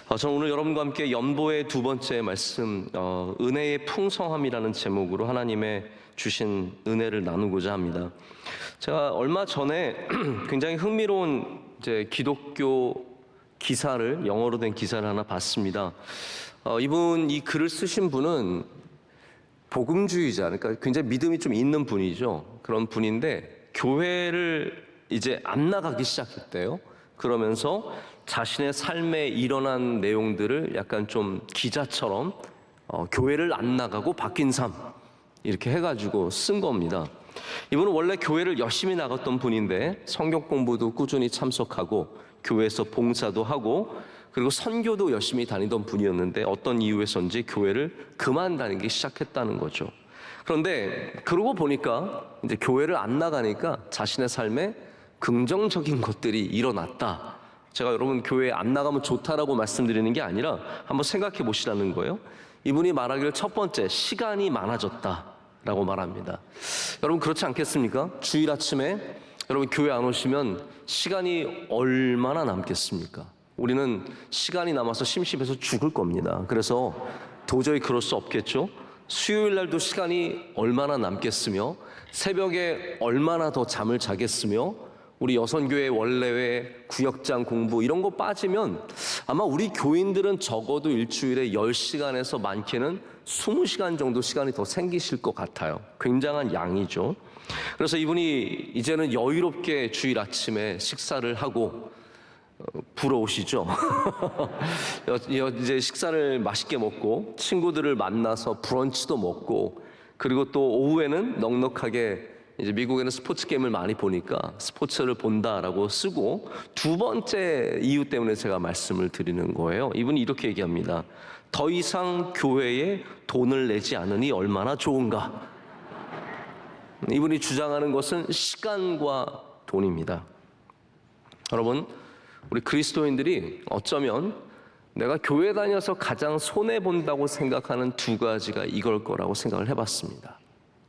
저는 오늘 여러분과 함께 연보의 두 번째 말씀, 은혜의 풍성함이라는 제목으로 하나님의 주신 은혜를 나누고자 합니다. 제가 얼마 전에 굉장히 흥미로운 기독교 기사를, 영어로 된 기사를 하나 봤습니다. 이 글을 쓰신 분은 복음주의자, 그러니까 굉장히 믿음이 좀 있는 분이죠. 그런 분인데 교회를 이제 안 나가기 시작했대요. 그러면서 자신의 삶에 일어난 내용들을 약간 좀 기자처럼 교회를 안 나가고 바뀐 삶 이렇게 해가지고 쓴 겁니다. 이분은 원래 교회를 열심히 나갔던 분인데 성경 공부도 꾸준히 참석하고 교회에서 봉사도 하고 그리고 선교도 열심히 다니던 분이었는데 어떤 이유에서인지 교회를 그만 다니기 시작했다는 거죠. 그런데 그러고 보니까 이제 교회를 안 나가니까 자신의 삶에 긍정적인 것들이 일어났다. 제가 여러분 교회에 안 나가면 좋다라고 말씀드리는 게 아니라 한번 생각해 보시라는 거예요. 이분이 말하기를 첫 번째, 시간이 많아졌다라고 말합니다. 여러분 그렇지 않겠습니까? 주일 아침에 여러분 교회 안 오시면 시간이 얼마나 남겠습니까? 우리는 시간이 남아서 심심해서 죽을 겁니다. 그래서 도저히 그럴 수 없겠죠? 수요일 날도 시간이 얼마나 남겠으며 새벽에 얼마나 더 잠을 자겠으며 우리 여선교회 원래회 구역장 공부 이런 거 빠지면 아마 우리 교인들은 적어도 일주일에 10시간에서 많게는 20시간 정도 시간이 더 생기실 것 같아요. 굉장한 양이죠. 그래서 이분이 이제는 여유롭게 주일 아침에 식사를 하고 부러우시죠? 이제 식사를 맛있게 먹고 친구들을 만나서 브런치도 먹고 그리고 또 오후에는 넉넉하게 이제 미국에는 스포츠 게임을 많이 보니까 스포츠를 본다라고 쓰고 두 번째 이유 때문에 제가 말씀을 드리는 거예요. 이분이 이렇게 얘기합니다. 더 이상 교회에 돈을 내지 않으니 얼마나 좋은가. 이분이 주장하는 것은 시간과 돈입니다. 여러분 우리 그리스도인들이 어쩌면 내가 교회 다녀서 가장 손해본다고 생각하는 두 가지가 이걸 거라고 생각을 해봤습니다.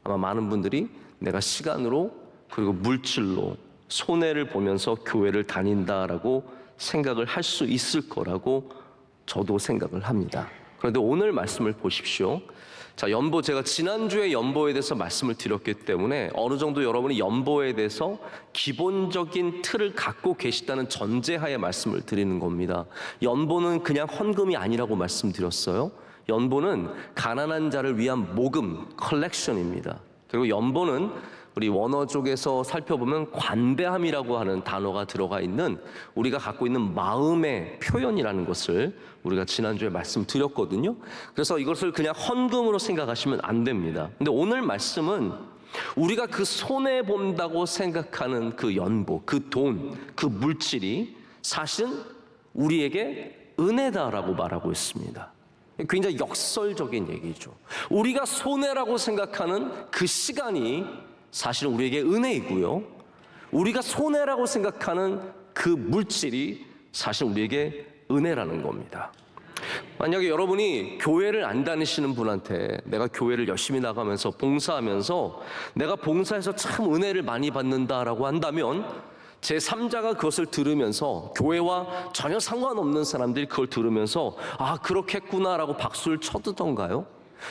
아마 많은 분들이 내가 시간으로 그리고 물질로 손해를 보면서 교회를 다닌다라고 생각을 할 수 있을 거라고 저도 생각을 합니다. 그런데 오늘 말씀을 보십시오. 자, 연보, 제가 지난주에 연보에 대해서 말씀을 드렸기 때문에 어느 정도 여러분이 연보에 대해서 기본적인 틀을 갖고 계시다는 전제하에 말씀을 드리는 겁니다. 연보는 그냥 헌금이 아니라고 말씀드렸어요. 연보는 가난한 자를 위한 모금, 컬렉션입니다. 그리고 연보는 우리 원어 쪽에서 살펴보면 관대함이라고 하는 단어가 들어가 있는 우리가 갖고 있는 마음의 표현이라는 것을 우리가 지난주에 말씀드렸거든요. 그래서 이것을 그냥 헌금으로 생각하시면 안 됩니다. 근데 오늘 말씀은 우리가 그 손해본다고 생각하는 그 연보, 그 돈, 그 물질이 사실은 우리에게 은혜다라고 말하고 있습니다. 굉장히 역설적인 얘기죠. 우리가 손해라고 생각하는 그 시간이 사실은 우리에게 은혜이고요. 우리가 손해라고 생각하는 그 물질이 사실 우리에게 은혜라는 겁니다. 만약에 여러분이 교회를 안 다니시는 분한테 내가 교회를 열심히 나가면서 봉사하면서 내가 봉사해서 참 은혜를 많이 받는다라고 한다면 제3자가 그것을 들으면서 교회와 전혀 상관없는 사람들이 그걸 들으면서 아 그렇겠구나라고 박수를 쳐주던가요?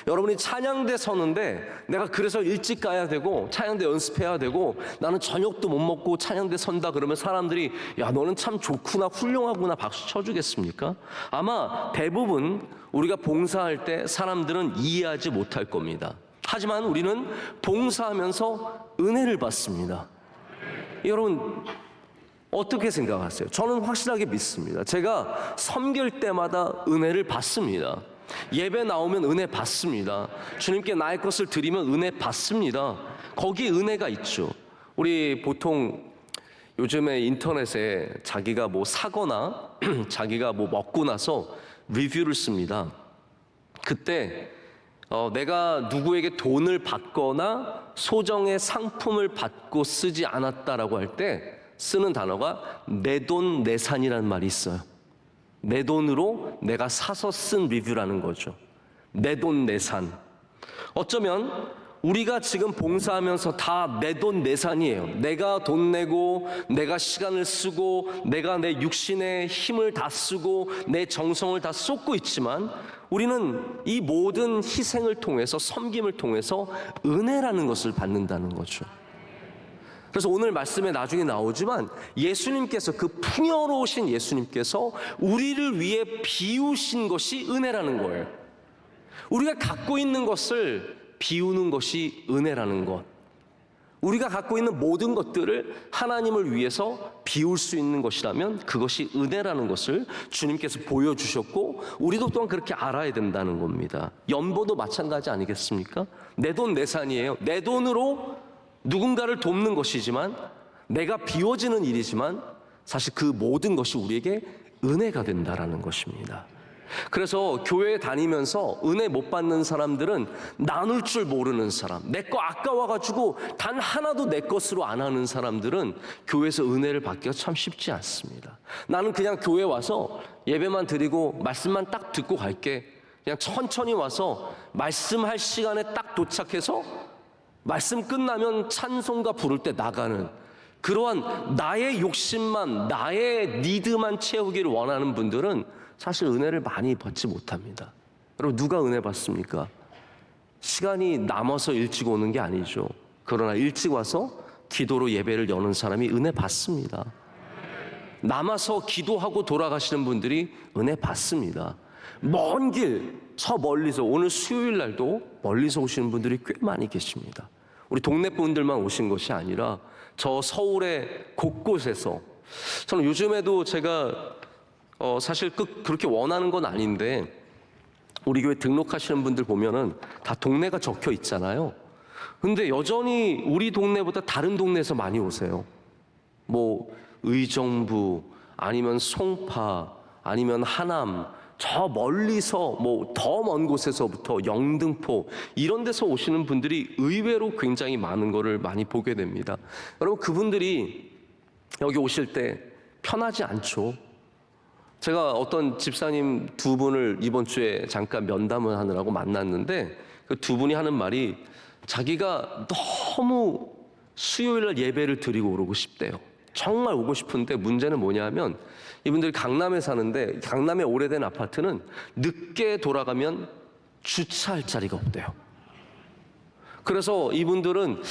여러분이 찬양대 서는데 내가 그래서 일찍 가야 되고 찬양대 연습해야 되고 나는 저녁도 못 먹고 찬양대 선다 그러면 사람들이 야 너는 참 좋구나 훌륭하구나 박수 쳐주겠습니까? 아마 대부분 우리가 봉사할 때 사람들은 이해하지 못할 겁니다. 하지만 우리는 봉사하면서 은혜를 받습니다. 여러분 어떻게 생각하세요? 저는 확실하게 믿습니다. 제가 섬길 때마다 은혜를 받습니다. 예배 나오면 은혜 받습니다. 주님께 나의 것을 드리면 은혜 받습니다. 거기에 은혜가 있죠. 우리 보통 요즘에 인터넷에 자기가 뭐 사거나 자기가 뭐 먹고 나서 리뷰를 씁니다. 그때 내가 누구에게 돈을 받거나 소정의 상품을 받고 쓰지 않았다라고 할 때 쓰는 단어가 내 돈 내산이라는 말이 있어요. 내 돈으로 내가 사서 쓴 리뷰라는 거죠. 내 돈 내산. 어쩌면 우리가 지금 봉사하면서 다 내 돈 내산이에요. 내가 돈 내고 내가 시간을 쓰고 내가 내 육신의 힘을 다 쓰고 내 정성을 다 쏟고 있지만 우리는 이 모든 희생을 통해서 섬김을 통해서 은혜라는 것을 받는다는 거죠. 그래서 오늘 말씀에 나중에 나오지만 예수님께서 그 풍요로우신 예수님께서 우리를 위해 비우신 것이 은혜라는 거예요. 우리가 갖고 있는 것을 비우는 것이 은혜라는 것. 우리가 갖고 있는 모든 것들을 하나님을 위해서 비울 수 있는 것이라면 그것이 은혜라는 것을 주님께서 보여주셨고 우리도 또한 그렇게 알아야 된다는 겁니다. 연보도 마찬가지 아니겠습니까? 내 돈 내산이에요. 내 돈으로 누군가를 돕는 것이지만 내가 비워지는 일이지만 사실 그 모든 것이 우리에게 은혜가 된다는 것입니다. 그래서 교회에 다니면서 은혜 못 받는 사람들은 나눌 줄 모르는 사람, 내 거 아까워가지고 단 하나도 내 것으로 안 하는 사람들은 교회에서 은혜를 받기가 참 쉽지 않습니다. 나는 그냥 교회 와서 예배만 드리고 말씀만 딱 듣고 갈게. 그냥 천천히 와서 말씀할 시간에 딱 도착해서 말씀 끝나면 찬송가 부를 때 나가는 그러한 나의 욕심만, 나의 니드만 채우기를 원하는 분들은 사실 은혜를 많이 받지 못합니다. 여러분, 누가 은혜 받습니까? 시간이 남아서 일찍 오는 게 아니죠. 그러나 일찍 와서 기도로 예배를 여는 사람이 은혜 받습니다. 남아서 기도하고 돌아가시는 분들이 은혜 받습니다. 먼 길, 저 멀리서, 오늘 수요일 날도 멀리서 오시는 분들이 꽤 많이 계십니다. 우리 동네 분들만 오신 것이 아니라 저 서울의 곳곳에서, 저는 요즘에도 제가 사실 그렇게 원하는 건 아닌데 우리 교회 등록하시는 분들 보면은 다 동네가 적혀 있잖아요. 근데 여전히 우리 동네보다 다른 동네에서 많이 오세요. 뭐 의정부 아니면 송파 아니면 하남, 저 멀리서 뭐 더 먼 곳에서부터 영등포 이런 데서 오시는 분들이 의외로 굉장히 많은 거를 많이 보게 됩니다. 여러분, 그분들이 여기 오실 때 편하지 않죠. 제가 어떤 집사님 두 분을 이번 주에 잠깐 면담을 하느라고 만났는데 그 두 분이 하는 말이 자기가 너무 수요일날 예배를 드리고 오고 싶대요. 정말 오고 싶은데 문제는 뭐냐면 이분들이 강남에 사는데 강남의 오래된 아파트는 늦게 돌아가면 주차할 자리가 없대요. 그래서 이분들은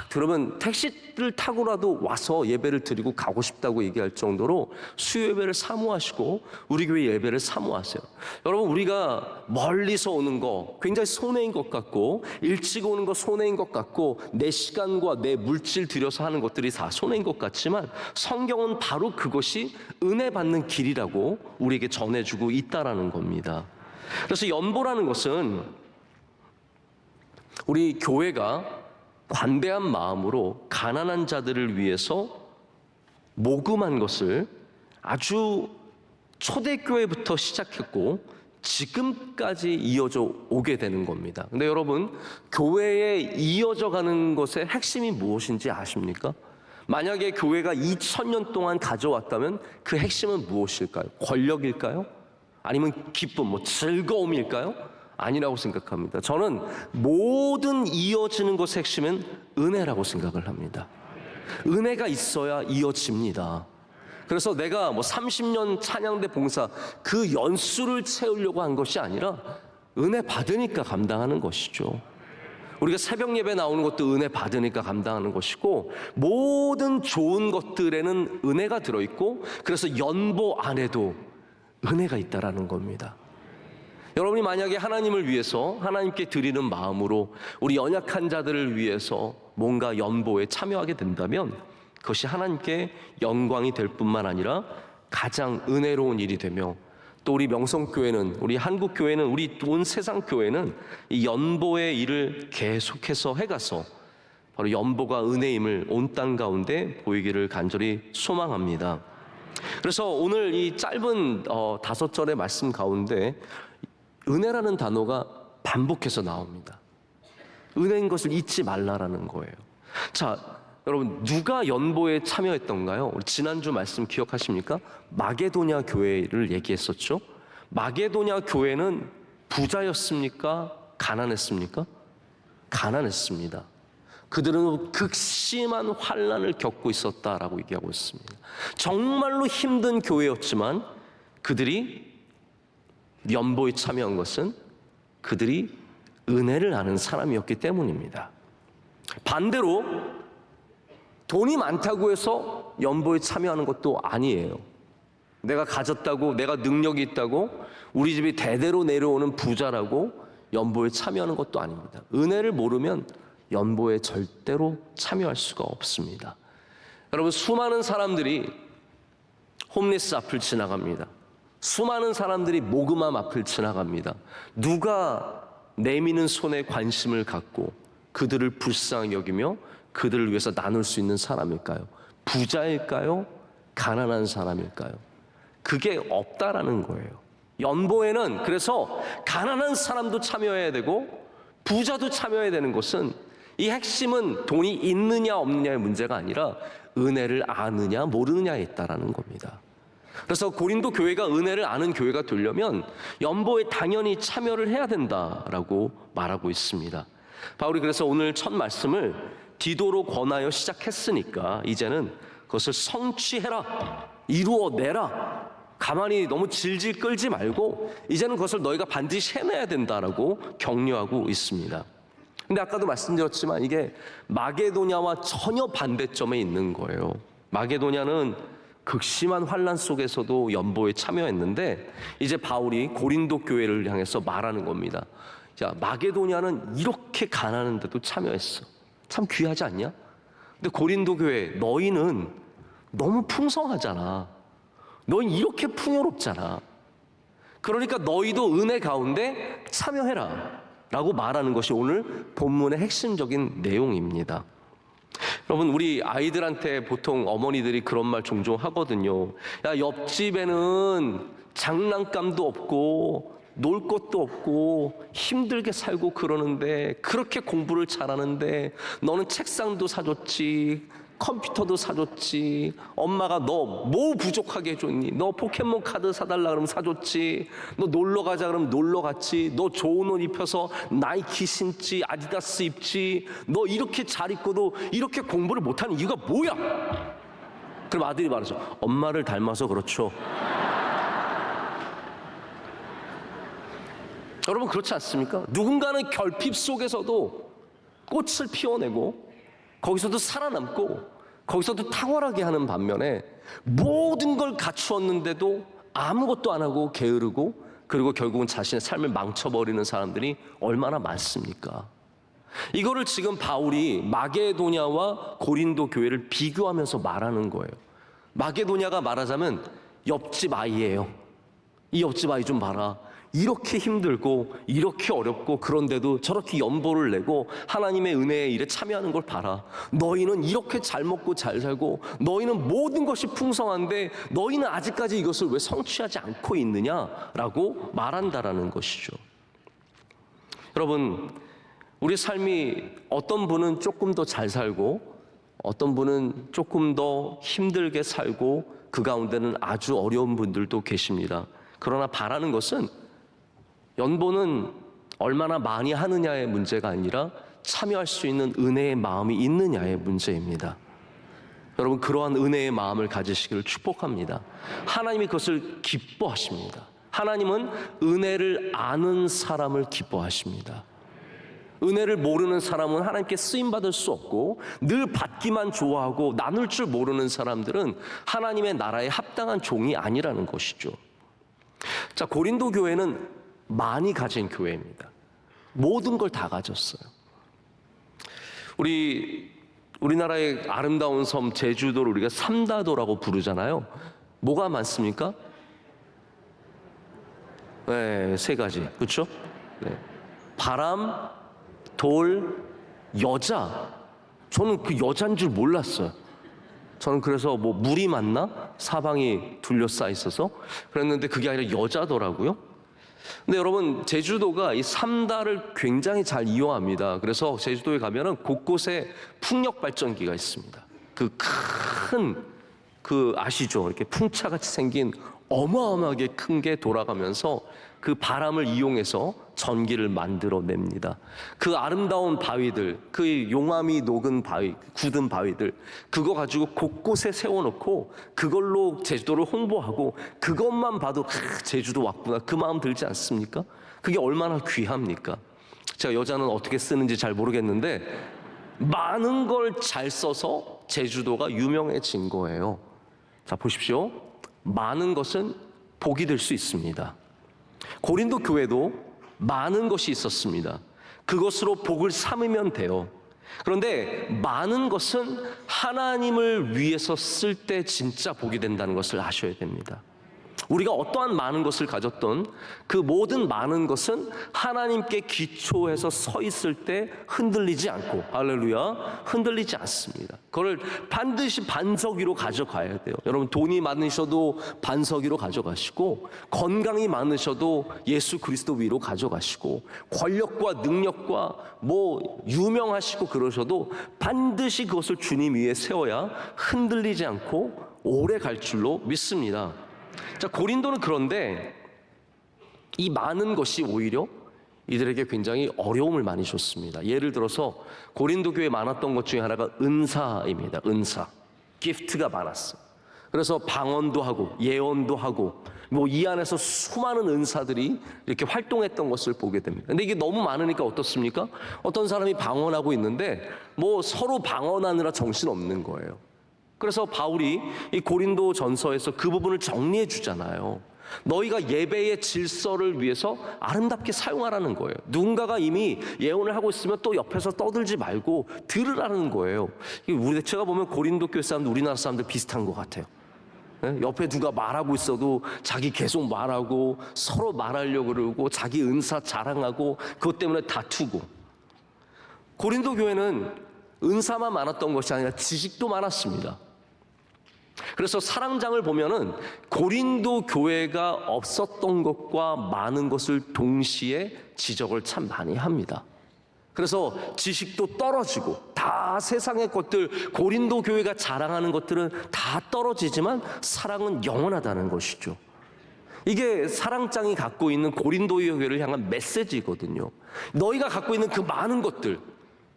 그러면 택시를 타고라도 와서 예배를 드리고 가고 싶다고 얘기할 정도로 수요 예배를 사모하시고 우리 교회 예배를 사모하세요. 여러분, 우리가 멀리서 오는 거 굉장히 손해인 것 같고 일찍 오는 거 손해인 것 같고 내 시간과 내 물질 들여서 하는 것들이 다 손해인 것 같지만 성경은 바로 그것이 은혜 받는 길이라고 우리에게 전해주고 있다라는 겁니다. 그래서 연보라는 것은 우리 교회가 관대한 마음으로 가난한 자들을 위해서 모금한 것을 아주 초대교회부터 시작했고 지금까지 이어져 오게 되는 겁니다. 근데 여러분, 교회에 이어져 가는 것의 핵심이 무엇인지 아십니까? 만약에 교회가 2000년 동안 가져왔다면 그 핵심은 무엇일까요? 권력일까요? 아니면 기쁨, 즐거움일까요? 아니라고 생각합니다. 저는 모든 이어지는 것의 핵심은 은혜라고 생각을 합니다. 은혜가 있어야 이어집니다. 그래서 내가 30년 찬양대 봉사 그 연수를 채우려고 한 것이 아니라 은혜 받으니까 감당하는 것이죠. 우리가 새벽 예배 나오는 것도 은혜 받으니까 감당하는 것이고 모든 좋은 것들에는 은혜가 들어있고 그래서 연보 안에도 은혜가 있다라는 겁니다. 여러분이 만약에 하나님을 위해서 하나님께 드리는 마음으로 우리 연약한 자들을 위해서 뭔가 연보에 참여하게 된다면 그것이 하나님께 영광이 될 뿐만 아니라 가장 은혜로운 일이 되며 또 우리 명성교회는, 우리 한국교회는, 우리 온 세상 교회는 이 연보의 일을 계속해서 해가서 바로 연보가 은혜임을 온 땅 가운데 보이기를 간절히 소망합니다. 그래서 오늘 이 짧은 5절의 말씀 가운데 은혜라는 단어가 반복해서 나옵니다. 은혜인 것을 잊지 말라라는 거예요. 자, 여러분, 누가 연보에 참여했던가요? 우리 지난주 말씀 기억하십니까? 마게도냐 교회를 얘기했었죠. 마게도냐 교회는 부자였습니까? 가난했습니까? 가난했습니다. 그들은 극심한 환난을 겪고 있었다라고 얘기하고 있습니다. 정말로 힘든 교회였지만 그들이 연보에 참여한 것은 그들이 은혜를 아는 사람이었기 때문입니다. 반대로 돈이 많다고 해서 연보에 참여하는 것도 아니에요. 내가 가졌다고, 내가 능력이 있다고, 우리 집이 대대로 내려오는 부자라고 연보에 참여하는 것도 아닙니다. 은혜를 모르면 연보에 절대로 참여할 수가 없습니다. 여러분, 수많은 사람들이 홈리스 앞을 지나갑니다. 수많은 사람들이 모금함 앞을 지나갑니다. 누가 내미는 손에 관심을 갖고 그들을 불쌍히 여기며 그들을 위해서 나눌 수 있는 사람일까요? 부자일까요? 가난한 사람일까요? 그게 없다라는 거예요. 연보에는 그래서 가난한 사람도 참여해야 되고 부자도 참여해야 되는 것은, 이 핵심은 돈이 있느냐 없느냐의 문제가 아니라 은혜를 아느냐 모르느냐에 있다라는 겁니다. 그래서 고린도 교회가 은혜를 아는 교회가 되려면 연보에 당연히 참여를 해야 된다라고 말하고 있습니다. 바울이 그래서 오늘 첫 말씀을 디도로 권하여 시작했으니까 이제는 그것을 성취해라, 이루어내라, 가만히 너무 질질 끌지 말고 이제는 그것을 너희가 반드시 해내야 된다라고 격려하고 있습니다. 근데 아까도 말씀드렸지만 이게 마게도냐와 전혀 반대점에 있는 거예요. 마게도냐는 극심한 환난 속에서도 연보에 참여했는데 이제 바울이 고린도 교회를 향해서 말하는 겁니다. 자, 마게도냐는 이렇게 가난한데도 참여했어. 참 귀하지 않냐? 근데 고린도 교회, 너희는 너무 풍성하잖아. 너희 이렇게 풍요롭잖아. 그러니까 너희도 은혜 가운데 참여해라 라고 말하는 것이 오늘 본문의 핵심적인 내용입니다. 여러분, 우리 아이들한테 보통 어머니들이 그런 말 종종 하거든요. 야, 옆집에는 장난감도 없고 놀 것도 없고 힘들게 살고 그러는데, 그렇게 공부를 잘하는데 너는 책상도 사줬지, 컴퓨터도 사줬지, 엄마가 너 뭐 부족하게 해줬니? 너 포켓몬 카드 사달라 그러면 사줬지, 너 놀러 가자 그러면 놀러 갔지, 너 좋은 옷 입혀서 나이키 신지, 아디다스 입지, 너 이렇게 잘 입고도 이렇게 공부를 못하는 이유가 뭐야? 그럼 아들이 말하죠. 엄마를 닮아서 그렇죠. 여러분, 그렇지 않습니까? 누군가는 결핍 속에서도 꽃을 피워내고 거기서도 살아남고 거기서도 탁월하게 하는 반면에 모든 걸 갖추었는데도 아무것도 안 하고 게으르고 그리고 결국은 자신의 삶을 망쳐버리는 사람들이 얼마나 많습니까? 이거를 지금 바울이 마게도냐와 고린도 교회를 비교하면서 말하는 거예요. 마게도냐가 말하자면 옆집 아이예요. 이 옆집 아이 좀 봐라. 이렇게 힘들고 이렇게 어렵고 그런데도 저렇게 연보를 내고 하나님의 은혜의 일에 참여하는 걸 봐라. 너희는 이렇게 잘 먹고 잘 살고 너희는 모든 것이 풍성한데 너희는 아직까지 이것을 왜 성취하지 않고 있느냐라고 말한다라는 것이죠. 여러분, 우리 삶이 어떤 분은 조금 더 잘 살고 어떤 분은 조금 더 힘들게 살고 그 가운데는 아주 어려운 분들도 계십니다. 그러나 바라는 것은 연보는 얼마나 많이 하느냐의 문제가 아니라 참여할 수 있는 은혜의 마음이 있느냐의 문제입니다. 여러분, 그러한 은혜의 마음을 가지시기를 축복합니다. 하나님이 그것을 기뻐하십니다. 하나님은 은혜를 아는 사람을 기뻐하십니다. 은혜를 모르는 사람은 하나님께 쓰임받을 수 없고 늘 받기만 좋아하고 나눌 줄 모르는 사람들은 하나님의 나라에 합당한 종이 아니라는 것이죠. 자, 고린도 교회는 많이 가진 교회입니다. 모든 걸 다 가졌어요. 우리나라의 아름다운 섬 제주도를 우리가 삼다도라고 부르잖아요. 뭐가 많습니까? 네, 세 가지. 그렇죠? 네. 바람, 돌, 여자. 저는 그 여자인 줄 몰랐어요. 저는 그래서 뭐 물이 많나? 사방이 둘러싸여 있어서 그랬는데 그게 아니라 여자더라고요. 근데 여러분, 제주도가 이 삼다를 굉장히 잘 이용합니다. 그래서 제주도에 가면은 곳곳에 풍력 발전기가 있습니다. 그 아시죠? 이렇게 풍차같이 생긴 어마어마하게 큰 게 돌아가면서 그 바람을 이용해서 전기를 만들어냅니다. 그 아름다운 바위들, 그 용암이 녹은 바위, 굳은 바위들, 그거 가지고 곳곳에 세워놓고 그걸로 제주도를 홍보하고 그것만 봐도 제주도 왔구나, 그 마음 들지 않습니까? 그게 얼마나 귀합니까? 제가 여자는 어떻게 쓰는지 잘 모르겠는데 많은 걸 잘 써서 제주도가 유명해진 거예요. 자, 보십시오. 많은 것은 복이 될 수 있습니다. 고린도 교회도 많은 것이 있었습니다. 그것으로 복을 삼으면 돼요. 그런데 많은 것은 하나님을 위해서 쓸 때 진짜 복이 된다는 것을 아셔야 됩니다. 우리가 어떠한 많은 것을 가졌던 그 모든 많은 것은 하나님께 기초해서 서 있을 때 흔들리지 않고, 할렐루야, 흔들리지 않습니다. 그걸 반드시 반석 위로 가져가야 돼요. 여러분, 돈이 많으셔도 반석 위로 가져가시고, 건강이 많으셔도 예수 그리스도 위로 가져가시고, 권력과 능력과 유명하시고 그러셔도 반드시 그것을 주님 위에 세워야 흔들리지 않고 오래 갈 줄로 믿습니다. 자, 고린도는 그런데 이 많은 것이 오히려 이들에게 굉장히 어려움을 많이 줬습니다. 예를 들어서 고린도 교회에 많았던 것 중에 하나가 은사입니다. 은사, 기프트가 많았어요. 그래서 방언도 하고 예언도 하고 이 안에서 수많은 은사들이 이렇게 활동했던 것을 보게 됩니다. 근데 이게 너무 많으니까 어떻습니까? 어떤 사람이 방언하고 있는데 서로 방언하느라 정신없는 거예요. 그래서 바울이 이 고린도 전서에서 그 부분을 정리해 주잖아요. 너희가 예배의 질서를 위해서 아름답게 사용하라는 거예요. 누군가가 이미 예언을 하고 있으면 또 옆에서 떠들지 말고 들으라는 거예요. 제가 보면 고린도 교회 사람들, 우리나라 사람들 비슷한 것 같아요. 옆에 누가 말하고 있어도 자기 계속 말하고 서로 말하려고 그러고 자기 은사 자랑하고 그것 때문에 다투고. 고린도 교회는 은사만 많았던 것이 아니라 지식도 많았습니다. 그래서 사랑장을 보면은 고린도 교회가 없었던 것과 많은 것을 동시에 지적을 참 많이 합니다. 그래서 지식도 떨어지고 다 세상의 것들, 고린도 교회가 자랑하는 것들은 다 떨어지지만 사랑은 영원하다는 것이죠. 이게 사랑장이 갖고 있는 고린도 교회를 향한 메시지거든요. 너희가 갖고 있는 그 많은 것들,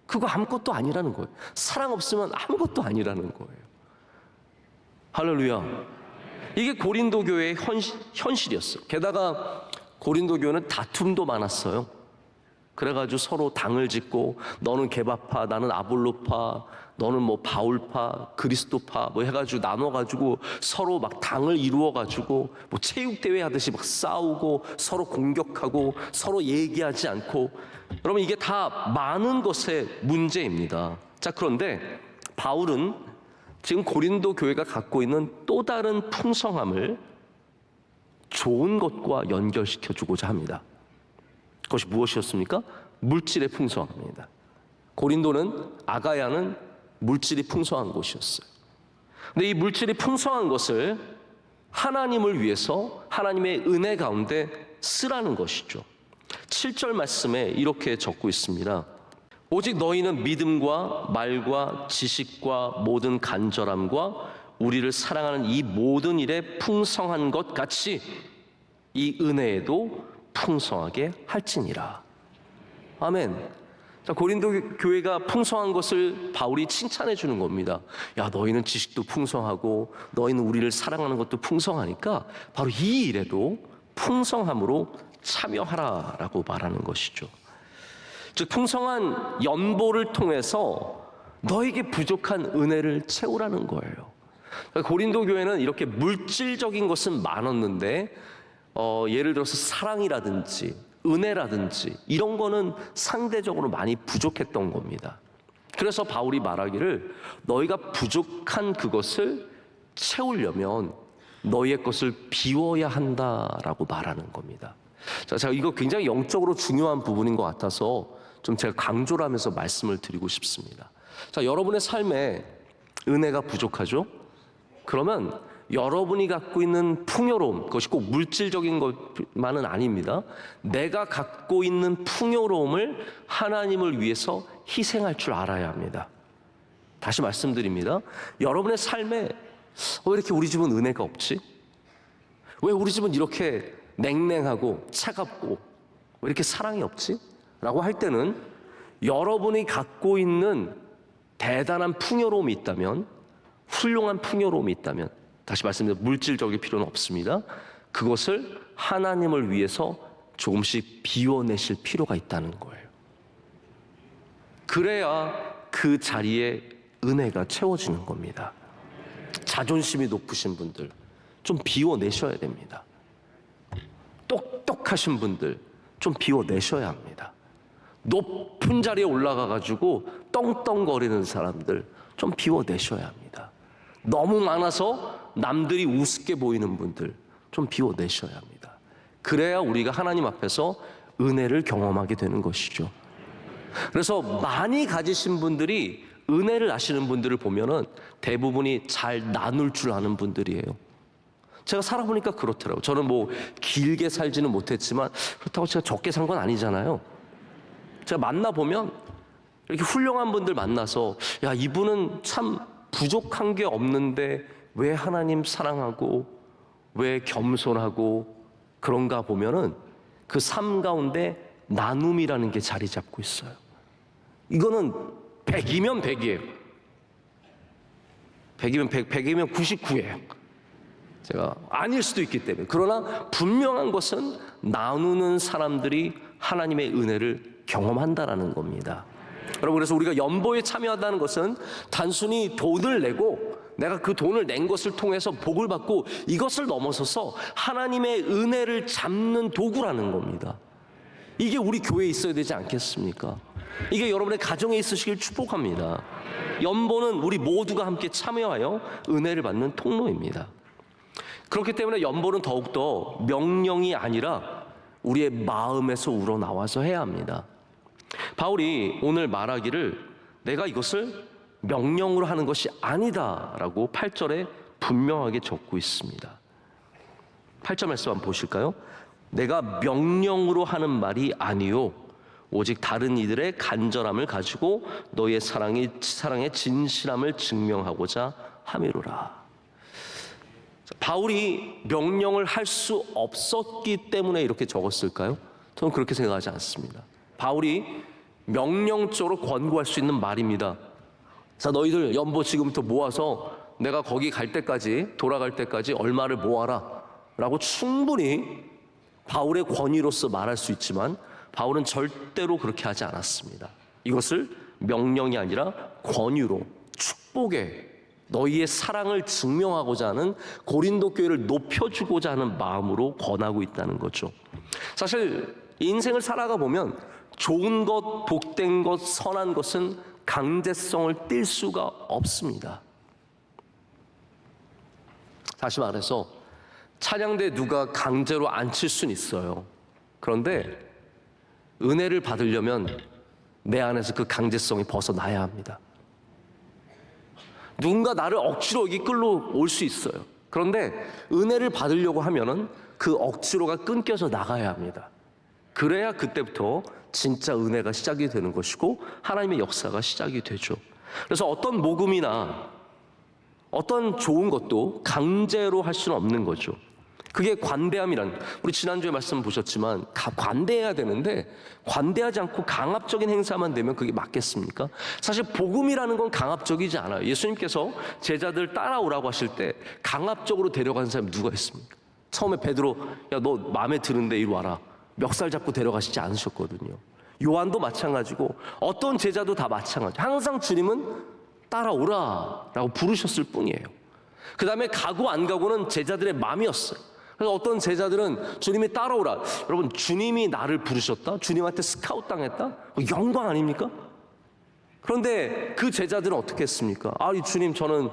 그거 아무것도 아니라는 거예요. 사랑 없으면 아무것도 아니라는 거예요. 할렐루야. 이게 고린도 교회의 현실이었어요. 게다가 고린도 교회는 다툼도 많았어요. 그래가지고 서로 당을 짓고 너는 게바파, 나는 아볼로파, 너는 바울파, 그리스도파 해가지고 나눠가지고 서로 막 당을 이루어가지고 체육대회 하듯이 막 싸우고 서로 공격하고 서로 얘기하지 않고. 여러분, 이게 다 많은 것의 문제입니다. 자, 그런데 바울은 지금 고린도 교회가 갖고 있는 또 다른 풍성함을 좋은 것과 연결시켜 주고자 합니다. 그것이 무엇이었습니까? 물질의 풍성함입니다. 고린도는, 아가야는 물질이 풍성한 곳이었어요. 근데 이 물질이 풍성한 것을 하나님을 위해서 하나님의 은혜 가운데 쓰라는 것이죠. 7절 말씀에 이렇게 적고 있습니다. 오직 너희는 믿음과 말과 지식과 모든 간절함과 우리를 사랑하는 이 모든 일에 풍성한 것 같이 이 은혜에도 풍성하게 할지니라. 아멘. 자, 고린도 교회가 풍성한 것을 바울이 칭찬해 주는 겁니다. 야, 너희는 지식도 풍성하고 너희는 우리를 사랑하는 것도 풍성하니까 바로 이 일에도 풍성함으로 참여하라라고 말하는 것이죠. 즉, 풍성한 연보를 통해서 너에게 부족한 은혜를 채우라는 거예요. 고린도 교회는 이렇게 물질적인 것은 많았는데 예를 들어서 사랑이라든지 은혜라든지 이런 거는 상대적으로 많이 부족했던 겁니다. 그래서 바울이 말하기를 너희가 부족한 그것을 채우려면 너희의 것을 비워야 한다라고 말하는 겁니다. 자, 제가 이거 굉장히 영적으로 중요한 부분인 것 같아서 좀 제가 강조를 하면서 말씀을 드리고 싶습니다. 자, 여러분의 삶에 은혜가 부족하죠? 그러면 여러분이 갖고 있는 풍요로움, 그것이 꼭 물질적인 것만은 아닙니다. 내가 갖고 있는 풍요로움을 하나님을 위해서 희생할 줄 알아야 합니다. 다시 말씀드립니다. 여러분의 삶에 왜 이렇게 우리 집은 은혜가 없지? 왜 우리 집은 이렇게 냉랭하고 차갑고 왜 이렇게 사랑이 없지? 라고 할 때는 여러분이 갖고 있는 대단한 풍요로움이 있다면, 훌륭한 풍요로움이 있다면, 다시 말씀드리면 물질적일 필요는 없습니다. 그것을 하나님을 위해서 조금씩 비워내실 필요가 있다는 거예요. 그래야 그 자리에 은혜가 채워지는 겁니다. 자존심이 높으신 분들 좀 비워내셔야 됩니다. 똑똑하신 분들 좀 비워내셔야 합니다. 높은 자리에 올라가가지고 떵떵거리는 사람들 좀 비워내셔야 합니다. 너무 많아서 남들이 우습게 보이는 분들 좀 비워내셔야 합니다. 그래야 우리가 하나님 앞에서 은혜를 경험하게 되는 것이죠. 그래서 많이 가지신 분들이 은혜를 아시는 분들을 보면은 대부분이 잘 나눌 줄 아는 분들이에요. 제가 살아보니까 그렇더라고요. 저는 뭐 길게 살지는 못했지만 그렇다고 제가 적게 산 건 아니잖아요. 제가 만나보면 이렇게 훌륭한 분들 만나서 야, 이분은 참 부족한 게 없는데 왜 하나님 사랑하고 왜 겸손하고 그런가 보면은 그 삶 가운데 나눔이라는 게 자리 잡고 있어요. 이거는 100이면 100이에요. 100이면 100, 100이면 99예요. 제가 아닐 수도 있기 때문에. 그러나 분명한 것은 나누는 사람들이 하나님의 은혜를 경험한다라는 겁니다. 여러분, 그래서 우리가 연보에 참여한다는 것은 단순히 돈을 내고 내가 그 돈을 낸 것을 통해서 복을 받고 이것을 넘어서서 하나님의 은혜를 잡는 도구라는 겁니다. 이게 우리 교회에 있어야 되지 않겠습니까? 이게 여러분의 가정에 있으시길 축복합니다. 연보는 우리 모두가 함께 참여하여 은혜를 받는 통로입니다. 그렇기 때문에 연보는 더욱더 명령이 아니라 우리의 마음에서 우러나와서 해야 합니다. 바울이 오늘 말하기를 내가 이것을 명령으로 하는 것이 아니다라고 8절에 분명하게 적고 있습니다. 8절 말씀 한번 보실까요? 내가 명령으로 하는 말이 아니요 오직 다른 이들의 간절함을 가지고 너의 사랑의 진실함을 증명하고자 함이로라. 바울이 명령을 할 수 없었기 때문에 이렇게 적었을까요? 저는 그렇게 생각하지 않습니다. 바울이 명령적으로 권고할 수 있는 말입니다. 자, 너희들 연보 지금부터 모아서 내가 거기 갈 때까지, 돌아갈 때까지 얼마를 모아라 라고 충분히 바울의 권위로서 말할 수 있지만 바울은 절대로 그렇게 하지 않았습니다. 이것을 명령이 아니라 권유로, 축복에, 너희의 사랑을 증명하고자 하는 고린도 교회를 높여주고자 하는 마음으로 권하고 있다는 거죠. 사실 인생을 살아가 보면 좋은 것, 복된 것, 선한 것은 강제성을 띨 수가 없습니다. 다시 말해서 찬양대 누가 강제로 앉힐 수는 있어요. 그런데 은혜를 받으려면 내 안에서 그 강제성이 벗어나야 합니다. 누군가 나를 억지로 여기 끌어올 수 있어요. 그런데 은혜를 받으려고 하면은 그 억지로가 끊겨서 나가야 합니다. 그래야 그때부터 진짜 은혜가 시작이 되는 것이고 하나님의 역사가 시작이 되죠. 그래서 어떤 모금이나 어떤 좋은 것도 강제로 할 수는 없는 거죠. 그게 관대함이란, 우리 지난주에 말씀 보셨지만 관대해야 되는데 관대하지 않고 강압적인 행사만 되면 그게 맞겠습니까? 사실 복음이라는 건 강압적이지 않아요. 예수님께서 제자들 따라오라고 하실 때 강압적으로 데려간 사람이 누가 있습니까? 처음에 베드로, 야, 너 마음에 드는데 이리 와라, 멱살 잡고 데려가시지 않으셨거든요. 요한도 마찬가지고 어떤 제자도 다 마찬가지. 항상 주님은 따라오라 라고 부르셨을 뿐이에요. 그 다음에 가고 안 가고는 제자들의 마음이었어요. 그래서 어떤 제자들은 주님이 따라오라. 여러분, 주님이 나를 부르셨다? 주님한테 스카웃 당했다? 영광 아닙니까? 그런데 그 제자들은 어떻게 했습니까? 아, 주님, 저는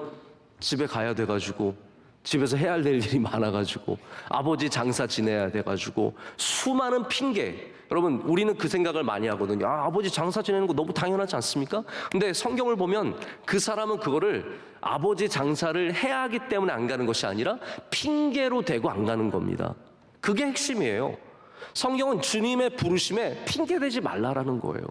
집에 가야 돼가지고, 집에서 해야 될 일이 많아가지고, 아버지 장사 지내야 돼가지고, 수많은 핑계. 여러분, 우리는 그 생각을 많이 하거든요. 아, 아버지 장사 지내는 거 너무 당연하지 않습니까? 근데 성경을 보면 그 사람은 그거를 아버지 장사를 해야 하기 때문에 안 가는 것이 아니라 핑계로 대고 안 가는 겁니다. 그게 핵심이에요. 성경은 주님의 부르심에 핑계대지 말라라는 거예요.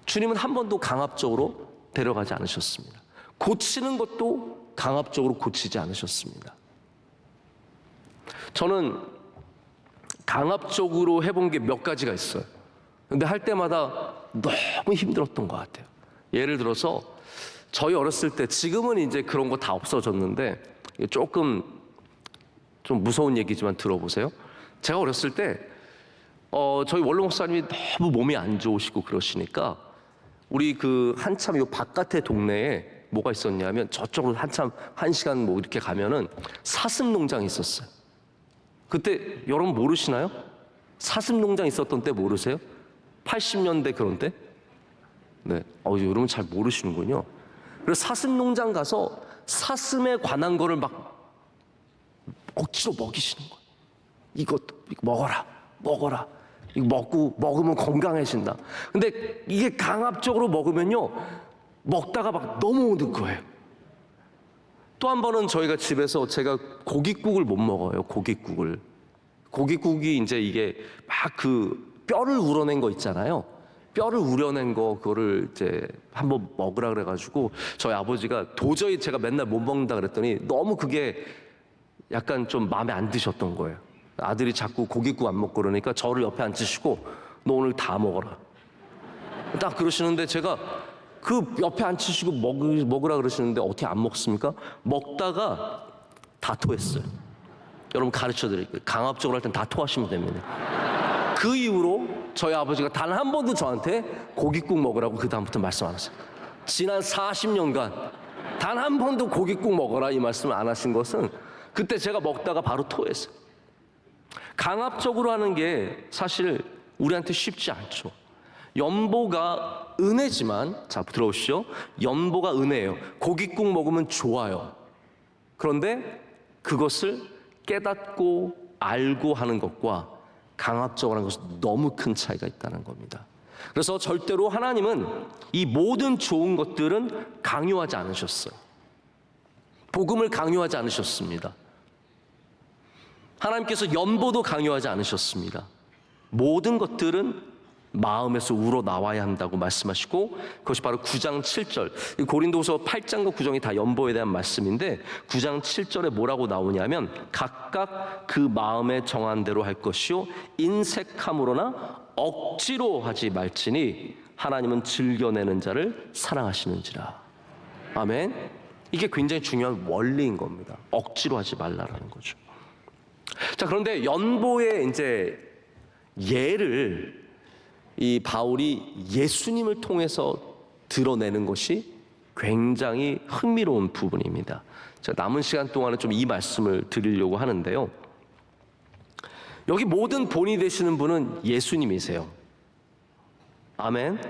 주님은 한 번도 강압적으로 데려가지 않으셨습니다. 고치는 것도 강압적으로 고치지 않으셨습니다. 저는 강압적으로 해본 게 몇 가지가 있어요. 근데 할 때마다 너무 힘들었던 것 같아요. 예를 들어서 저희 어렸을 때, 지금은 이제 그런 거 다 없어졌는데 조금 좀 무서운 얘기지만 들어보세요. 제가 어렸을 때 저희 원로 목사님이 너무 몸이 안 좋으시고 그러시니까 우리 그 한참 요 바깥에 동네에 뭐가 있었냐면 저쪽으로 한참 1시간 뭐 이렇게 가면은 사슴 농장이 있었어요. 그때 여러분 모르시나요? 사슴 농장 있었던 때 모르세요? 80년대 그런 때? 네, 여러분 잘 모르시는군요. 그래서 사슴 농장 가서 사슴에 관한 거를 막 억지로 먹이시는 거예요. 이거 먹어라. 이거 먹으면 건강해진다. 근데 이게 강압적으로 먹으면요, 먹다가 막 넘어오는 거예요. 또 한 번은 저희가 집에서 제가 고깃국을 못 먹어요. 고깃국이 이제 이게 막 그 뼈를 우러낸 거 있잖아요. 뼈를 우려낸 거, 그거를 이제 한번 먹으라 그래가지고 저희 아버지가 도저히 제가 맨날 못 먹는다 그랬더니 너무 그게 약간 좀 마음에 안 드셨던 거예요. 아들이 자꾸 고깃국 안 먹고 그러니까 저를 옆에 앉히시고 너 오늘 다 먹어라. 딱 그러시는데 제가 그 옆에 앉히시고 먹으라 그러시는데 어떻게 안 먹습니까? 먹다가 다 토했어요. 여러분 가르쳐 드릴게요. 강압적으로 할 땐 다 토하시면 됩니다. 그 이후로 저희 아버지가 단 한 번도 저한테 고깃국 먹으라고 그 다음부터 말씀 안 하셨어요. 지난 40년간 단 한 번도 고깃국 먹어라 이 말씀을 안 하신 것은 그때 제가 먹다가 바로 토했어요. 강압적으로 하는 게 사실 우리한테 쉽지 않죠. 연보가 은혜지만, 자 들어오시죠. 연보가 은혜예요. 고깃국 먹으면 좋아요. 그런데 그것을 깨닫고 알고 하는 것과 강압적으로 하는 것은 너무 큰 차이가 있다는 겁니다. 그래서 절대로 하나님은 이 모든 좋은 것들은 강요하지 않으셨어요. 복음을 강요하지 않으셨습니다. 하나님께서 연보도 강요하지 않으셨습니다. 모든 것들은 마음에서 우러나와야 한다고 말씀하시고, 그것이 바로 9장 7절, 고린도서 8장과 9장이 다 연보에 대한 말씀인데 9장 7절에 뭐라고 나오냐면 각각 그 마음에 정한 대로 할 것이요 인색함으로나 억지로 하지 말지니 하나님은 즐겨내는 자를 사랑하시는지라. 아멘. 이게 굉장히 중요한 원리인 겁니다. 억지로 하지 말라라는 거죠. 자, 그런데 연보의 이제 예를 이 바울이 예수님을 통해서 드러내는 것이 굉장히 흥미로운 부분입니다. 제가 남은 시간 동안에 좀 이 말씀을 드리려고 하는데요. 여기 모든 본이 되시는 분은 예수님이세요. 아멘.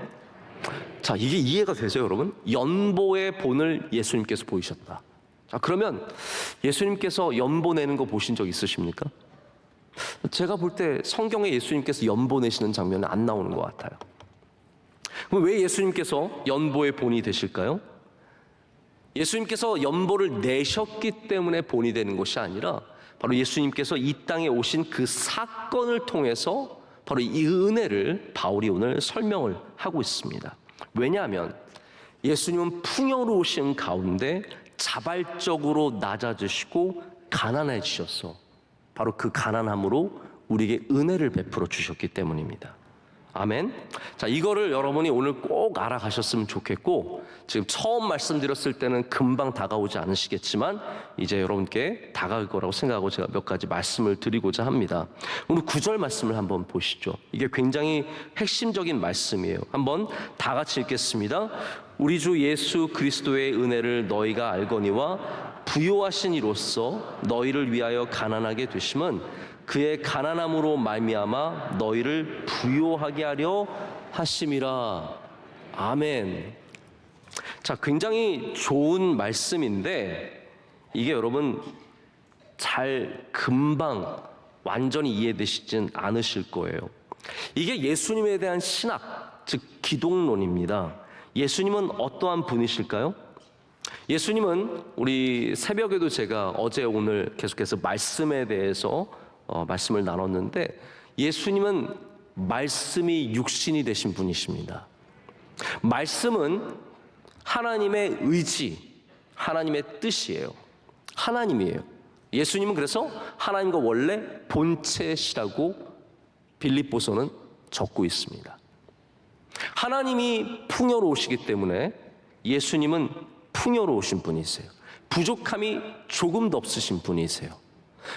자, 이게 이해가 되죠, 여러분? 연보의 본을 예수님께서 보이셨다. 자, 그러면 예수님께서 연보 내는 거 보신 적 있으십니까? 제가 볼 때 성경에 예수님께서 연보 내시는 장면은 안 나오는 것 같아요. 그럼 왜 예수님께서 연보의 본이 되실까요? 예수님께서 연보를 내셨기 때문에 본이 되는 것이 아니라 바로 예수님께서 이 땅에 오신 그 사건을 통해서 바로 이 은혜를 바울이 오늘 설명을 하고 있습니다. 왜냐하면 예수님은 풍요로우신 가운데 자발적으로 낮아지시고 가난해지셔서 바로 그 가난함으로 우리에게 은혜를 베풀어 주셨기 때문입니다. 아멘. 자, 이거를 여러분이 오늘 꼭 알아가셨으면 좋겠고, 지금 처음 말씀드렸을 때는 금방 다가오지 않으시겠지만 이제 여러분께 다가올 거라고 생각하고 제가 몇 가지 말씀을 드리고자 합니다. 오늘 9절 말씀을 한번 보시죠. 이게 굉장히 핵심적인 말씀이에요. 한번 다 같이 읽겠습니다. 우리 주 예수 그리스도의 은혜를 너희가 알거니와 부요하신 이로써 너희를 위하여 가난하게 되심은 그의 가난함으로 말미암아 너희를 부요하게 하려 하심이라. 아멘. 자, 굉장히 좋은 말씀인데 이게 여러분 잘 금방 완전히 이해되시진 않으실 거예요. 이게 예수님에 대한 신학, 즉 기독론입니다. 예수님은 어떠한 분이실까요? 예수님은 우리 새벽에도 제가 어제 오늘 계속해서 말씀에 대해서 말씀을 나눴는데 예수님은 말씀이 육신이 되신 분이십니다. 말씀은 하나님의 의지, 하나님의 뜻이에요. 하나님이에요. 예수님은 그래서 하나님과 원래 본체시라고 빌립보서는 적고 있습니다. 하나님이 풍요로우시기 때문에 예수님은 풍요로우신 분이세요. 부족함이 조금도 없으신 분이세요.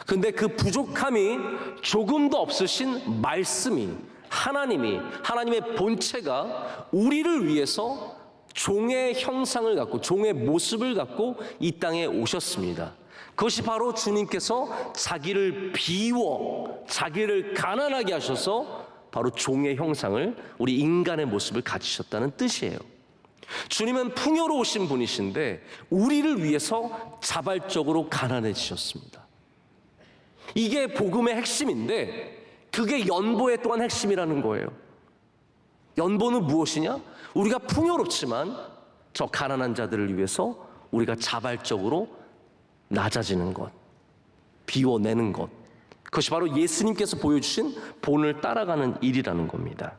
근데 그 부족함이 조금도 없으신 말씀이, 하나님의 본체가 우리를 위해서 종의 형상을 갖고, 종의 모습을 갖고 이 땅에 오셨습니다. 그것이 바로 주님께서 자기를 비워, 자기를 가난하게 하셔서 바로 종의 형상을, 우리 인간의 모습을 가지셨다는 뜻이에요. 주님은 풍요로우신 분이신데 우리를 위해서 자발적으로 가난해지셨습니다. 이게 복음의 핵심인데 그게 연보의 또한 핵심이라는 거예요. 연보는 무엇이냐? 우리가 풍요롭지만 저 가난한 자들을 위해서 우리가 자발적으로 낮아지는 것, 비워내는 것, 그것이 바로 예수님께서 보여주신 본을 따라가는 일이라는 겁니다.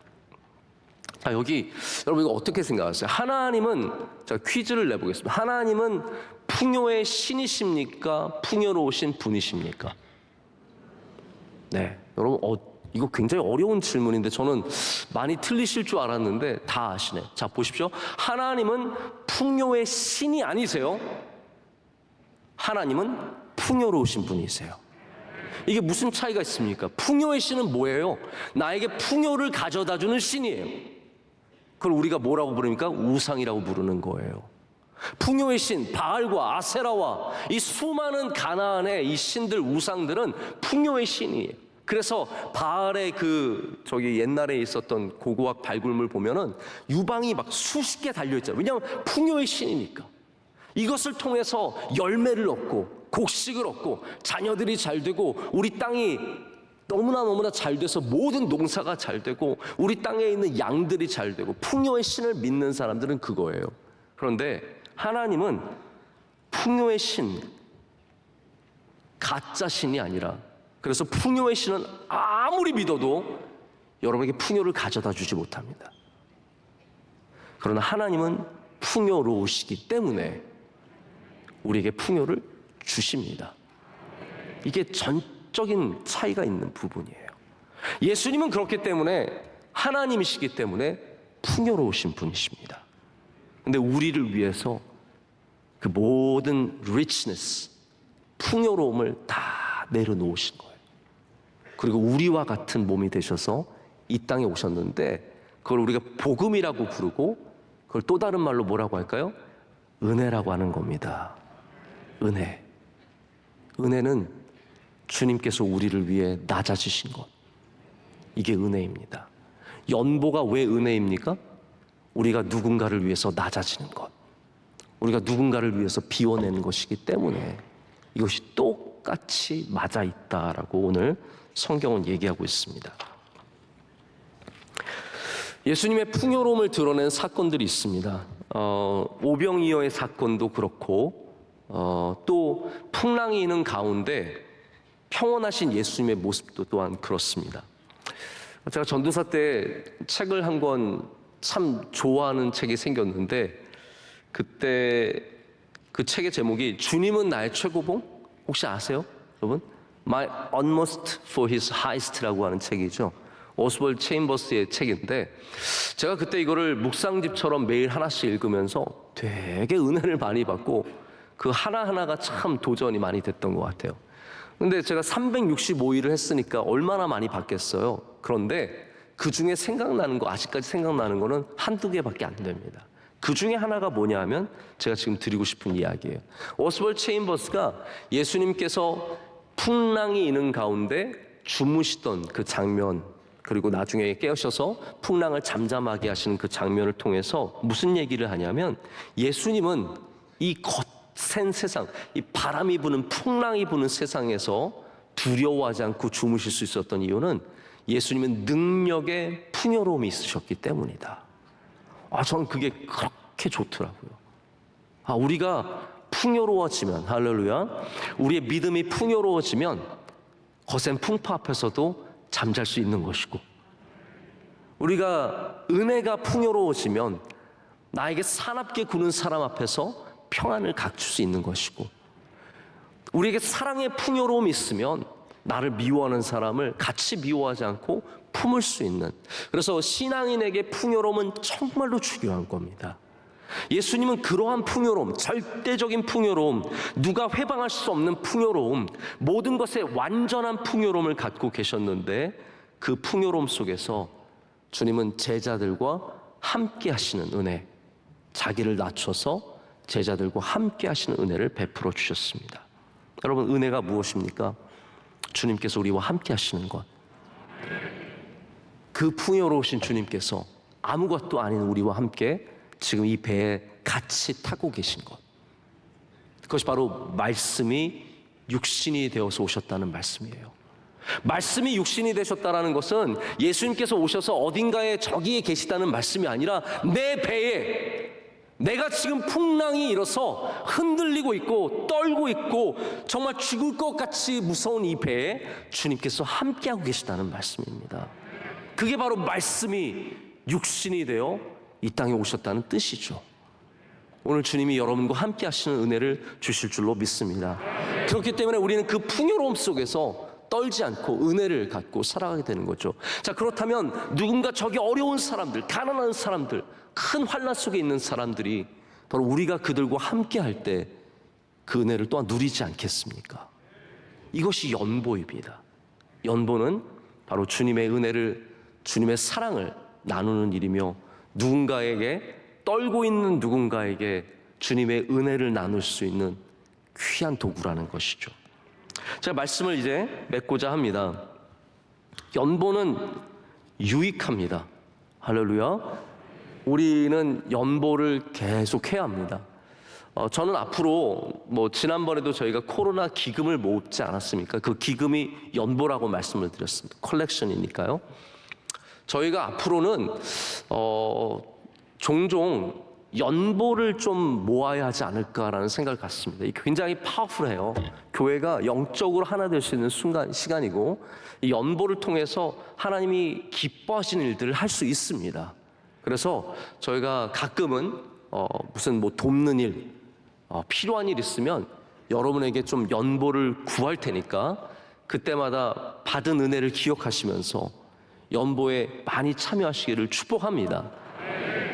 여기 여러분 이거 어떻게 생각하세요? 하나님은, 제가 퀴즈를 내보겠습니다. 하나님은 풍요의 신이십니까? 풍요로우신 분이십니까? 네, 여러분 이거 굉장히 어려운 질문인데 저는 많이 틀리실 줄 알았는데 다 아시네. 자, 보십시오. 하나님은 풍요의 신이 아니세요. 하나님은 풍요로우신 분이세요. 이게 무슨 차이가 있습니까? 풍요의 신은 뭐예요? 나에게 풍요를 가져다주는 신이에요. 그걸 우리가 뭐라고 부릅니까? 우상이라고 부르는 거예요. 풍요의 신 바알과 아세라와 이 수많은 가나안의 이 신들, 우상들은 풍요의 신이에요. 그래서 바알의 옛날에 있었던 고고학 발굴물 보면은 유방이 막 수십 개 달려있잖아요. 왜냐하면 풍요의 신이니까. 이것을 통해서 열매를 얻고 곡식을 얻고 자녀들이 잘 되고 우리 땅이 너무나 잘 돼서 모든 농사가 잘 되고 우리 땅에 있는 양들이 잘 되고 풍요의 신을 믿는 사람들은 그거예요. 그런데 하나님은 풍요의 신, 가짜 신이 아니라, 그래서 풍요의 신은 아무리 믿어도 여러분에게 풍요를 가져다 주지 못합니다. 그러나 하나님은 풍요로우시기 때문에 우리에게 풍요를 주십니다. 이게 전적인 차이가 있는 부분이에요. 예수님은 그렇기 때문에, 하나님이시기 때문에 풍요로우신 분이십니다. 근데 우리를 위해서 그 모든 richness, 풍요로움을 다 내려놓으신 거예요. 그리고 우리와 같은 몸이 되셔서 이 땅에 오셨는데 그걸 우리가 복음이라고 부르고 그걸 또 다른 말로 뭐라고 할까요? 은혜라고 하는 겁니다. 은혜. 은혜는 주님께서 우리를 위해 낮아지신 것. 이게 은혜입니다. 연보가 왜 은혜입니까? 우리가 누군가를 위해서 낮아지는 것, 우리가 누군가를 위해서 비워내는 것이기 때문에 이것이 똑같이 맞아 있다라고 오늘 성경은 얘기하고 있습니다. 예수님의 풍요로움을 드러낸 사건들이 있습니다. 오병이어의 사건도 그렇고 또 풍랑이 있는 가운데 평온하신 예수님의 모습도 또한 그렇습니다. 제가 전도사 때 책을 한 권 참 좋아하는 책이 생겼는데 그때 그 책의 제목이 주님은 나의 최고봉? 혹시 아세요? 여러분? My Utmost for His Highest라고 하는 책이죠. 오스월드 체인버스의 책인데 제가 그때 이거를 묵상집처럼 매일 하나씩 읽으면서 되게 은혜를 많이 받고 그 하나하나가 참 도전이 많이 됐던 것 같아요. 근데 제가 365일을 했으니까 얼마나 많이 받겠어요. 그런데 그 중에 생각나는 거, 아직까지 생각나는 거는 한두 개밖에 안 됩니다. 그 중에 하나가 뭐냐 하면 제가 지금 드리고 싶은 이야기예요. 오스월드 체인버스가 예수님께서 풍랑이 있는 가운데 주무시던 그 장면, 그리고 나중에 깨우셔서 풍랑을 잠잠하게 하시는 그 장면을 통해서 무슨 얘기를 하냐면 예수님은 이 거센 세상, 이 바람이 부는, 풍랑이 부는 세상에서 두려워하지 않고 주무실 수 있었던 이유는 예수님은 능력의 풍요로움이 있으셨기 때문이다. 저는 그게 그렇게 좋더라고요. 우리가 풍요로워지면, 할렐루야, 우리의 믿음이 풍요로워지면 거센 풍파 앞에서도 잠잘 수 있는 것이고, 우리가 은혜가 풍요로워지면 나에게 사납게 구는 사람 앞에서 평안을 갖출 수 있는 것이고, 우리에게 사랑의 풍요로움이 있으면 나를 미워하는 사람을 같이 미워하지 않고 품을 수 있는, 그래서 신앙인에게 풍요로움은 정말로 중요한 겁니다. 예수님은 그러한 풍요로움, 절대적인 풍요로움, 누가 회방할 수 없는 풍요로움, 모든 것에 완전한 풍요로움을 갖고 계셨는데 그 풍요로움 속에서 주님은 제자들과 함께 하시는 은혜, 자기를 낮춰서 제자들과 함께 하시는 은혜를 베풀어 주셨습니다. 여러분, 은혜가 무엇입니까? 주님께서 우리와 함께 하시는 것. 그 풍요로우신 주님께서 아무것도 아닌 우리와 함께 지금 이 배에 같이 타고 계신 것, 그것이 바로 말씀이 육신이 되어서 오셨다는 말씀이에요. 말씀이 육신이 되셨다는 것은 예수님께서 오셔서 어딘가에 저기에 계시다는 말씀이 아니라 내 배에, 내가 지금 풍랑이 일어서 흔들리고 있고 떨고 있고 정말 죽을 것 같이 무서운 이 배에 주님께서 함께하고 계시다는 말씀입니다. 그게 바로 말씀이 육신이 되어 이 땅에 오셨다는 뜻이죠. 오늘 주님이 여러분과 함께 하시는 은혜를 주실 줄로 믿습니다. 그렇기 때문에 우리는 그 풍요로움 속에서 떨지 않고 은혜를 갖고 살아가게 되는 거죠. 자, 그렇다면 누군가 저기 어려운 사람들, 가난한 사람들, 큰 환난 속에 있는 사람들이 바로 우리가 그들과 함께 할 때 그 은혜를 또한 누리지 않겠습니까? 이것이 연보입니다. 연보는 바로 주님의 은혜를, 주님의 사랑을 나누는 일이며 누군가에게, 떨고 있는 누군가에게 주님의 은혜를 나눌 수 있는 귀한 도구라는 것이죠. 제가 말씀을 이제 맺고자 합니다. 연보는 유익합니다. 할렐루야. 우리는 연보를 계속 해야 합니다. 저는 앞으로 지난번에도 저희가 코로나 기금을 모으지 않았습니까? 그 기금이 연보라고 말씀을 드렸습니다. 컬렉션이니까요. 저희가 앞으로는 종종 연보를 좀 모아야 하지 않을까라는 생각을 갖습니다. 이게 굉장히 파워풀해요. 교회가 영적으로 하나 될 수 있는 시간이고, 이 연보를 통해서 하나님이 기뻐하시는 일들을 할 수 있습니다. 그래서 저희가 가끔은 무슨 돕는 일, 필요한 일 있으면 여러분에게 좀 연보를 구할 테니까 그때마다 받은 은혜를 기억하시면서 연보에 많이 참여하시기를 축복합니다.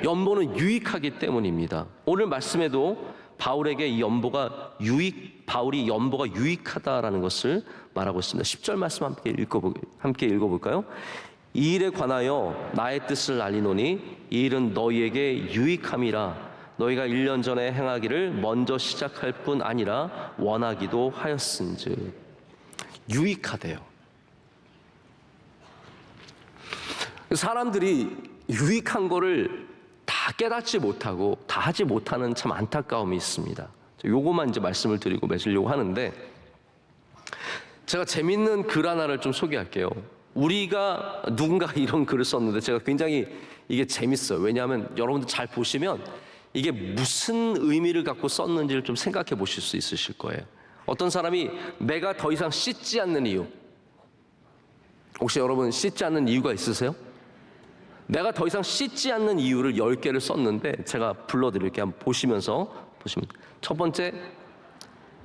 연보는 유익하기 때문입니다. 오늘 말씀에도 바울에게 이 연보가 바울이 연보가 유익하다라는 것을 말하고 있습니다. 10절 말씀 함께 읽어볼까요? 이 일에 관하여 나의 뜻을 알리노니 이 일은 너희에게 유익함이라. 너희가 1년 전에 행하기를 먼저 시작할 뿐 아니라 원하기도 하였은즉. 유익하대요. 사람들이 유익한 거를 다 깨닫지 못하고 다 하지 못하는 참 안타까움이 있습니다. 요거만 이제 말씀을 드리고 맺으려고 하는데, 제가 재밌는 글 하나를 좀 소개할게요. 우리가 누군가 이런 글을 썼는데 제가 굉장히 이게 재밌어요. 왜냐하면 여러분들 잘 보시면 이게 무슨 의미를 갖고 썼는지를 좀 생각해 보실 수 있으실 거예요. 어떤 사람이 내가 더 이상 씻지 않는 이유, 혹시 여러분 씻지 않는 이유가 있으세요? 내가 더 이상 씻지 않는 이유를 10개를 썼는데 제가 불러드릴게요. 한번 보시면 첫 번째,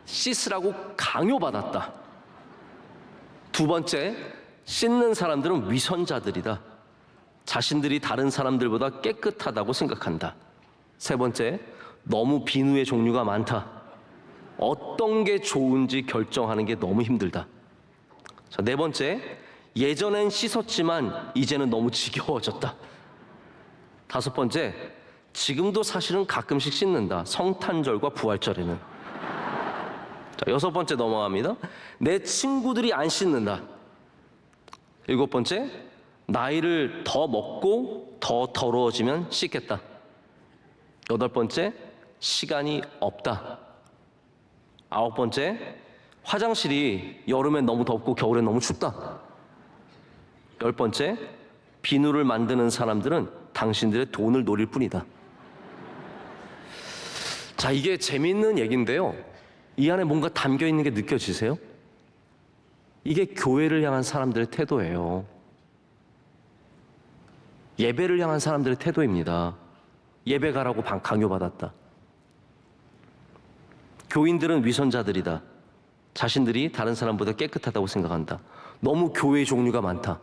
씻으라고 강요받았다. 두 번째, 씻는 사람들은 위선자들이다. 자신들이 다른 사람들보다 깨끗하다고 생각한다. 세 번째, 너무 비누의 종류가 많다. 어떤 게 좋은지 결정하는 게 너무 힘들다. 자, 네 번째, 예전엔 씻었지만 이제는 너무 지겨워졌다. 다섯 번째, 지금도 사실은 가끔씩 씻는다. 성탄절과 부활절에는. 자, 여섯 번째 넘어갑니다. 내 친구들이 안 씻는다. 일곱 번째, 나이를 더 먹고 더 더러워지면 씻겠다. 여덟 번째, 시간이 없다. 아홉 번째, 화장실이 여름엔 너무 덥고 겨울엔 너무 춥다. 열 번째, 비누를 만드는 사람들은 당신들의 돈을 노릴 뿐이다. 자, 이게 재미있는 얘기인데요. 이 안에 뭔가 담겨 있는 게 느껴지세요? 이게 교회를 향한 사람들의 태도예요. 예배를 향한 사람들의 태도입니다. 예배 가라고 강요받았다. 교인들은 위선자들이다. 자신들이 다른 사람보다 깨끗하다고 생각한다. 너무 교회 종류가 많다.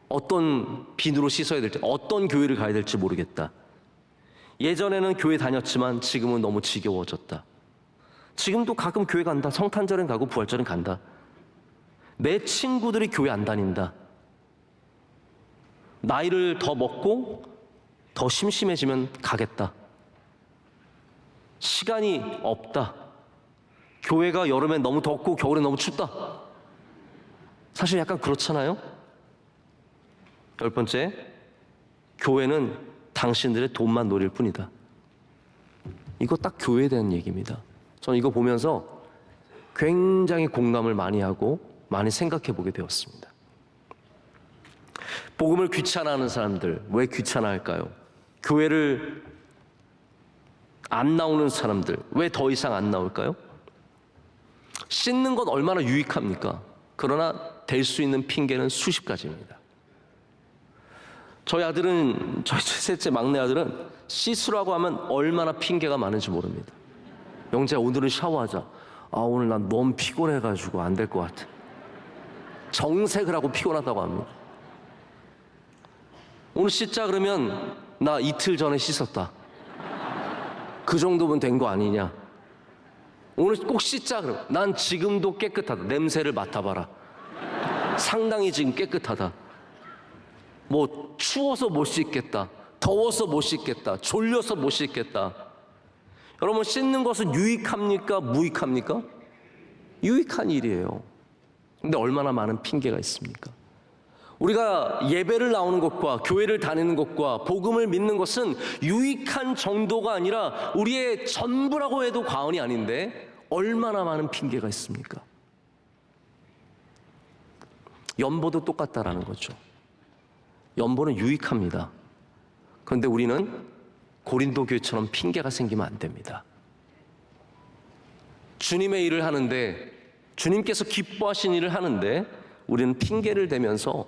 어떤 비누로 씻어야 될지, 어떤 교회를 가야 될지 모르겠다. 예전에는 교회 다녔지만 지금은 너무 지겨워졌다. 지금도 가끔 교회 간다. 성탄절엔 가고 부활절엔 간다. 내 친구들이 교회 안 다닌다. 나이를 더 먹고 더 심심해지면 가겠다. 시간이 없다. 교회가 여름엔 너무 덥고 겨울엔 너무 춥다. 사실 약간 그렇잖아요. 10번째, 교회는 당신들의 돈만 노릴 뿐이다. 이거 딱 교회에 대한 얘기입니다. 저는 이거 보면서 굉장히 공감을 많이 하고 많이 생각해 보게 되었습니다. 복음을 귀찮아하는 사람들, 왜 귀찮아할까요? 교회를 안 나오는 사람들, 왜 더 이상 안 나올까요? 씻는 건 얼마나 유익합니까? 그러나 될 수 있는 핑계는 수십 가지입니다. 저희 셋째 막내 아들은 씻으라고 하면 얼마나 핑계가 많은지 모릅니다. 영재야, 오늘은 샤워하자. 오늘 난 너무 피곤해가지고 안 될 것 같아. 정색을 하고 피곤하다고 합니다. 오늘 씻자 그러면 나 이틀 전에 씻었다. 그 정도면 된 거 아니냐. 오늘 꼭 씻자 그러면 난 지금도 깨끗하다. 냄새를 맡아봐라. 상당히 지금 깨끗하다. 뭐 추워서 못 씻겠다. 더워서 못 씻겠다. 졸려서 못 씻겠다. 여러분, 씻는 것은 유익합니까? 무익합니까? 유익한 일이에요. 근데 얼마나 많은 핑계가 있습니까? 우리가 예배를 나오는 것과 교회를 다니는 것과 복음을 믿는 것은 유익한 정도가 아니라 우리의 전부라고 해도 과언이 아닌데 얼마나 많은 핑계가 있습니까? 연보도 똑같다라는 거죠. 연보는 유익합니다. 그런데 우리는 고린도 교회처럼 핑계가 생기면 안 됩니다. 주님의 일을 하는데, 주님께서 기뻐하신 일을 하는데 우리는 핑계를 대면서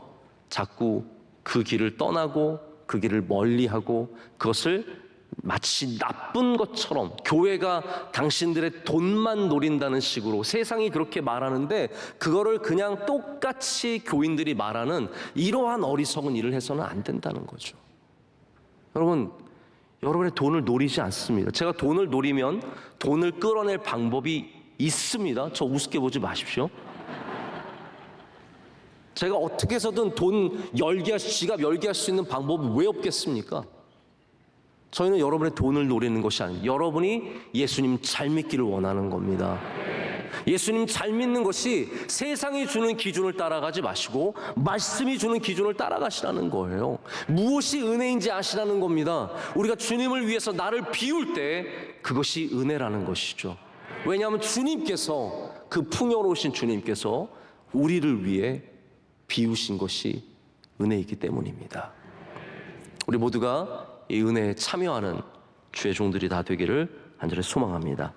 자꾸 그 길을 떠나고 그 길을 멀리하고 그것을 마치 나쁜 것처럼, 교회가 당신들의 돈만 노린다는 식으로 세상이 그렇게 말하는데 그거를 그냥 똑같이 교인들이 말하는 이러한 어리석은 일을 해서는 안 된다는 거죠. 여러분, 여러분의 돈을 노리지 않습니다. 제가 돈을 노리면 돈을 끌어낼 방법이 있습니다. 저 우습게 보지 마십시오. 제가 어떻게 해서든 돈 열게 지갑 열게 할 수 있는 방법이 왜 없겠습니까? 저희는 여러분의 돈을 노리는 것이 아닙니다. 여러분이 예수님 잘 믿기를 원하는 겁니다. 예수님 잘 믿는 것이 세상이 주는 기준을 따라가지 마시고 말씀이 주는 기준을 따라가시라는 거예요. 무엇이 은혜인지 아시라는 겁니다. 우리가 주님을 위해서 나를 비울 때 그것이 은혜라는 것이죠. 왜냐하면 주님께서, 그 풍요로우신 주님께서 우리를 위해 비우신 것이 은혜이기 때문입니다. 우리 모두가 이 은혜에 참여하는 주의 종들이 다 되기를 간절히 소망합니다.